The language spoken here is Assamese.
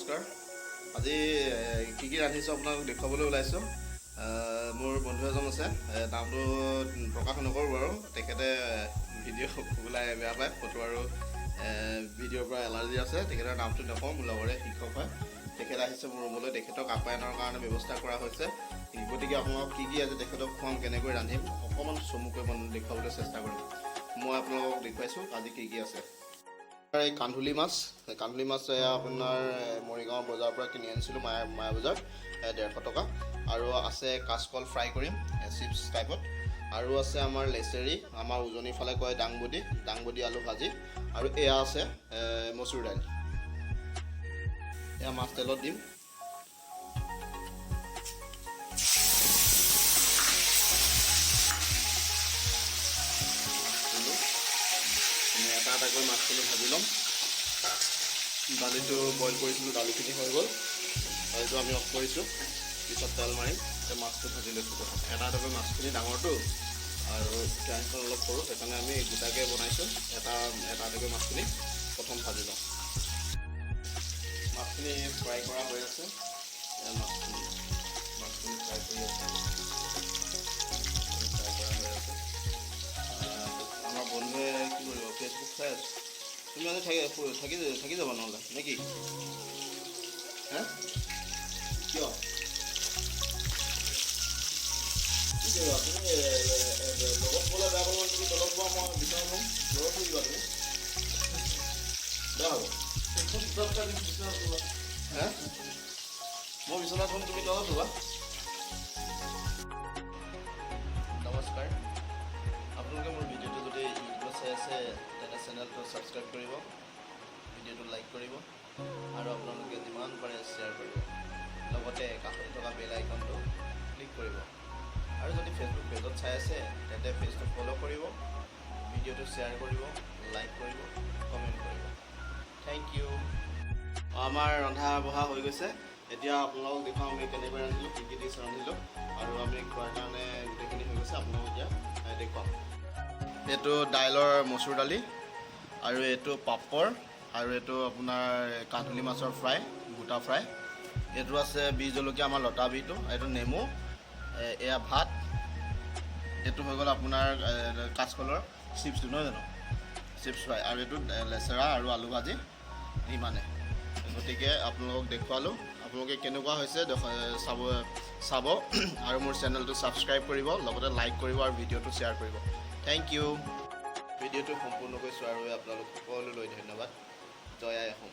নমস্কাৰ। আজি কি কি ৰান্ধিছোঁ আপোনালোক দেখুৱাবলৈ ওলাইছোঁ। মোৰ বন্ধু এজন আছে, নামটো প্ৰকাশ নকৰোঁ বাৰু। তেখেতে ভিডিঅ' ওলাই বেয়া পায়, ফটো আৰু ভিডিঅ'ৰ পৰা এলাৰ্জি আছে। তেখেতৰ নামটো নকওঁ, মোৰ লগৰে শিক্ষক হয়। তেখেত আহিছে মোৰ ৰুমলৈ, তেখেতক আপ্যায়নৰ কাৰণে ব্যৱস্থা কৰা হৈছে। গতিকে আপোনালোকক কি আজি তেখেতক খুৱাম, কেনেকৈ ৰান্ধিম অকণমান চমুকৈ দেখুৱাবলৈ চেষ্টা কৰিম। মই আপোনালোকক দেখুৱাইছোঁ আজি কি আছে। এই কান্ধুলি মাছ আপোনাৰ মৰিগাঁও বজাৰৰ পৰা কিনি আনিছিলোঁ, মায়া বজাৰ, 150 টকা। আৰু আছে কাচকল ফ্ৰাই কৰিম চিপছ টাইপত। আৰু আছে আমাৰ লেচেৰি, আমাৰ উজনিৰ ফালে কয় দাংবডি আলু ভাজি। আৰু এয়া আছে মচুৰ দাইল। এয়া মাছ তেলত দিম। এটা এটাকৈ মাছখিনি ভাজি ল'ম। দালিটো বইল কৰিছিলোঁ, দালিখিনি হৈ গ'ল। দালিটো আমি অফ কৰিছোঁ, পিছত তেল মাৰিম। মাছটো ভাজি লৈছোঁ প্ৰথম। এটা এটাকৈ মাছখিনি ডাঙৰটো আৰু কেৰাহীখন অলপ সৰু, সেইকাৰণে আমি গোটাকৈ বনাইছোঁ। এটা এটাকৈ মাছখিনি প্ৰথম ভাজি লওঁ। মাছখিনি ফ্ৰাই কৰা হৈ আছে। মাছখিনি ফ্ৰাই কৰি আছে, আমাৰ বন্ধুৱে কি কৰিব, ফেচবুক চাই আছোঁ। তুমি মানে থাকি যাবা নহ'লে নে কি? হে কিয় কি কৰিবা তুমি? লগত গ'লে বেয়া পাব, তুমি তলত পোৱা, মই বিচনাত হ'ম, লগত শুই দিবা তুমি, বেয়া হ'ব। হে মই বিচনাত হ'ম, তুমি তলত শুবা। নমস্কাৰ। আপোনালোকে মোৰ ভিডিঅ'টো যদি ইউটিউবত চাই আছে তেনে চেনেলটো ছাবস্ক্ৰাইব কৰিব, ভিডিঅ'টো লাইক কৰিব আৰু আপোনালোকে যিমান পাৰে শ্বেয়াৰ কৰিব। লগতে কাষত থকা বেল আইকনটো ক্লিক কৰিব। আৰু যদি ফেচবুক পেজত চাই আছে তেন্তে পেজটো ফ'ল' কৰিব, ভিডিঅ'টো শ্বেয়াৰ কৰিব, লাইক কৰিব, কমেণ্ট কৰিব। Thank you. আমাৰ ৰন্ধা বঢ়া হৈ গৈছে। এতিয়া আপোনালোকক দেখুৱাম আমি কেনেকৈ ৰান্ধিলোঁ, কি ডিছ ৰান্ধিলোঁ। আৰু আমি খোৱাৰ কাৰণে গোটেইখিনি হৈ গৈছে, আপোনালোকক এতিয়া দেখুৱাম। এইটো দাইলৰ মচুৰ দালি, আৰু এইটো পাপৰ, আৰু এইটো আপোনাৰ কান্ধুলি মাছৰ ফ্ৰাই, গোটা ফ্ৰাই। এইটো আছে বীজ জলকীয়া, আমাৰ লতা বিটো, এইটো নেমু, এয়া ভাত। এইটো হৈ গ'ল আপোনাৰ কাচকলৰ চিপছটো, নহয় জানো, চিপছ ফ্ৰাই। আৰু এইটো লেচেৰা আৰু আলু ভাজি, ইমানে। গতিকে আপোনালোকক দেখুৱালোঁ। আপোনালোকে কেনেকুৱা হৈছে চাব আৰু মোৰ চেনেলটো ছাবস্ক্ৰাইব কৰিব, লগতে লাইক কৰিব আৰু ভিডিঅ'টো শ্বেয়াৰ কৰিব। Thank you. ভিডিঅ'টো সম্পূৰ্ণকৈ চোৱাৰ বাবে আপোনালোক সকলোলৈ ধন্যবাদ। জয় আই অসম।